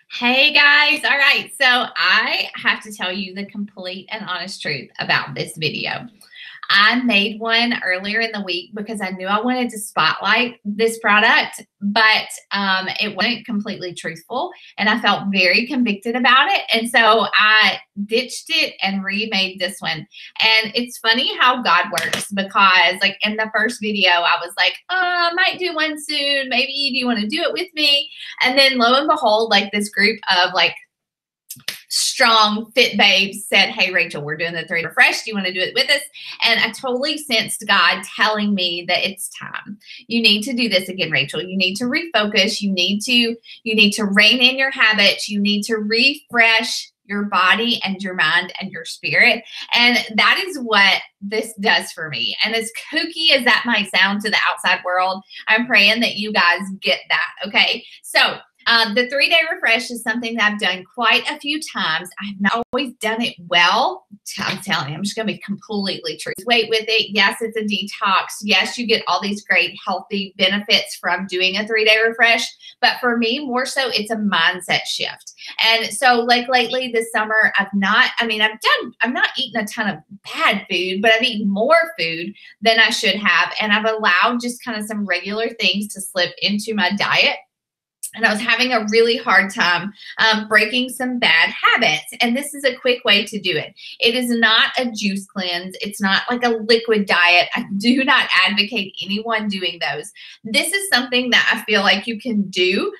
Hey guys, all right, so I have to tell you the complete and honest truth about this video. I made one earlier in the week because I knew I wanted to spotlight this product, but it wasn't completely truthful, and I felt very convicted about it. And so I ditched it and remade this one. And it's funny how God works because, like, in the first video, I was like, oh, I might do one soon. Maybe do you want to do it with me? And then lo and behold, like this group of like strong fit babes said, hey Rachel, we're doing the 3 refresh, do you want to do it with us? And I totally sensed God telling me that it's time. You need to do this again, Rachel. You need to refocus. You need to rein in your habits. You need to refresh your body and your mind and your spirit. And that is what this does for me. And as kooky as that might sound to the outside world, I'm praying that you guys get that. Okay, so the 3-day refresh is something that I've done quite a few times. I've not always done it well. I'm telling you, I'm just going to be completely true. Wait with it. Yes, it's a detox. Yes, you get all these great healthy benefits from doing a 3-day refresh. But for me, more so, it's a mindset shift. And so like lately this summer, I've not eaten a ton of bad food, but I've eaten more food than I should have. And I've allowed just kind of some regular things to slip into my diet. And I was having a really hard time breaking some bad habits. And this is a quick way to do it. It is not a juice cleanse. It's not like a liquid diet. I do not advocate anyone doing those. This is something that I feel like you can do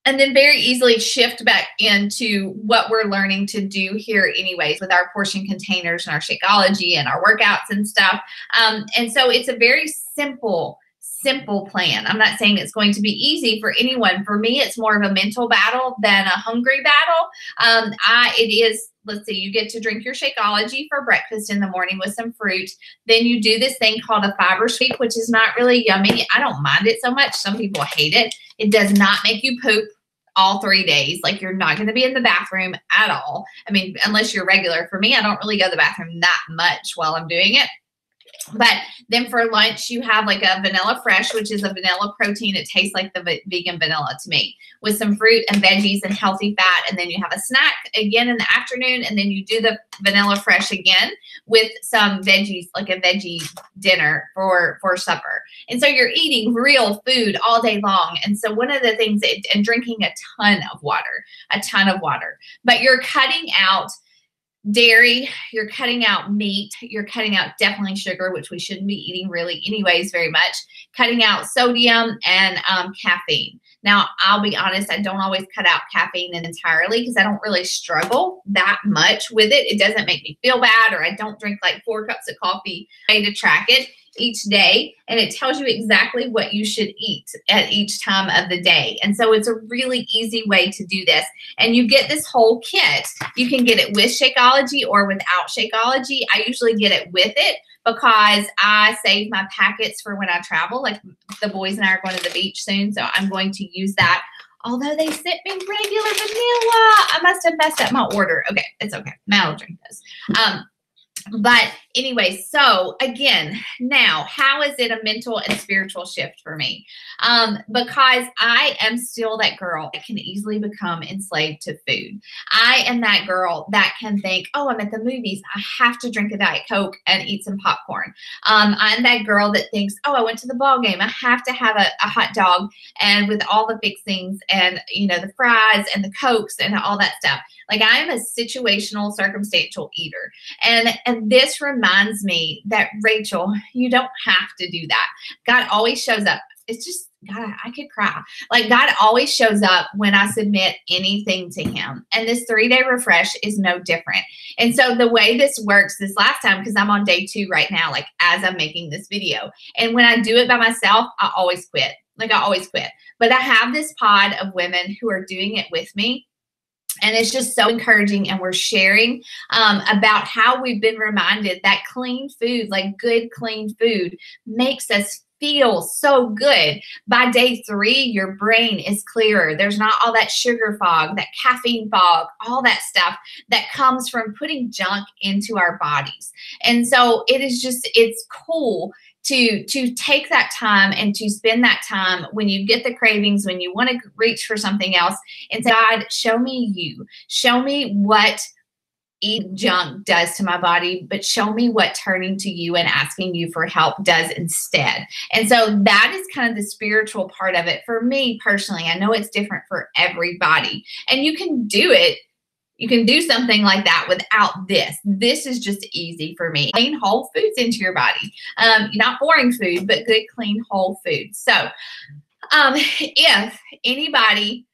and then very easily shift back into what we're learning to do here anyways with our portion containers and our Shakeology and our workouts and stuff. And so it's a very simple plan. I'm not saying it's going to be easy for anyone. For me, it's more of a mental battle than a hungry battle. Let's see, you get to drink your Shakeology for breakfast in the morning with some fruit. Then you do this thing called a fiber sweep, which is not really yummy. I don't mind it so much. Some people hate it. It does not make you poop all 3 days. Like, you're not going to be in the bathroom at all. I mean, unless you're regular. For me, I don't really go to the bathroom that much while I'm doing it. But then for lunch, you have like a vanilla fresh, which is a vanilla protein. It tastes like the vegan vanilla to me, with some fruit and veggies and healthy fat. And then you have a snack again in the afternoon. And then you do the vanilla fresh again with some veggies, like a veggie dinner for supper. And so you're eating real food all day long. And so one of the things, and drinking a ton of water, but you're cutting out dairy, you're cutting out meat, you're cutting out definitely sugar, which we shouldn't be eating really anyways very much, cutting out sodium and caffeine. Now, I'll be honest, I don't always cut out caffeine entirely because I don't really struggle that much with it. It doesn't make me feel bad, or I don't drink like 4 cups of coffee to track it each day, and it tells you exactly what you should eat at each time of the day. And so it's a really easy way to do this. And you get this whole kit. You can get it with Shakeology or without Shakeology. I usually get it with it because I save my packets for when I travel. Like, the boys and I are going to the beach soon, so I'm going to use that. Although they sent me regular vanilla. I must have messed up my order. Okay, it's okay. Matt will drink this. But anyway, so again, now, how is it a mental and spiritual shift for me? Because I am still that girl that can easily become enslaved to food. I am that girl that can think, oh, I'm at the movies, I have to drink a Diet Coke and eat some popcorn. I'm that girl that thinks, oh, I went to the ball game, I have to have a hot dog and with all the fixings and, you know, the fries and the Cokes and all that stuff. Like, I am a situational, circumstantial eater. And this reminds me that, Rachel, you don't have to do that. God always shows up. It's just, God, I could cry. Like, God always shows up when I submit anything to him. And this 3-day refresh is no different. And so the way this works this last time, because I'm on day 2 right now, like as I'm making this video. And when I do it by myself, I always quit. Like, I always quit. But I have this pod of women who are doing it with me. And it's just so encouraging. And we're sharing about how we've been reminded that clean food, like good, clean food, makes us feel so good. By day 3, your brain is clearer. There's not all that sugar fog, that caffeine fog, all that stuff that comes from putting junk into our bodies. And so it is just, it's cool to take that time and to spend that time when you get the cravings, when you want to reach for something else, and say, God, show me you. Show me what eating junk does to my body, but show me what turning to you and asking you for help does instead. And so that is kind of the spiritual part of it for me personally. I know it's different for everybody, and you can do it. You can do something like that without this. This is just easy for me. Clean whole foods into your body. Not boring food, but good, clean whole foods. So if anybody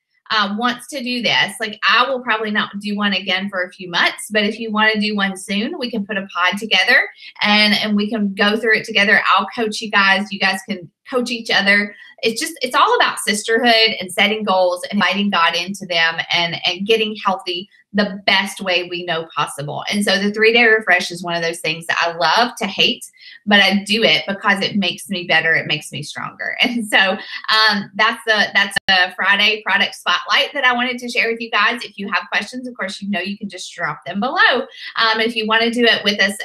wants to do this, like I will probably not do one again for a few months, but if you want to do one soon, we can put a pod together and we can go through it together. I'll coach you guys. You guys can coach each other. It's all about sisterhood and setting goals and inviting God into them and getting healthy the best way we know possible. And so the 3-day refresh is one of those things that I love to hate, but I do it because it makes me better. It makes me stronger. And so that's a Friday product spotlight that I wanted to share with you guys. If you have questions, of course, you can just drop them below. If you want to do it with us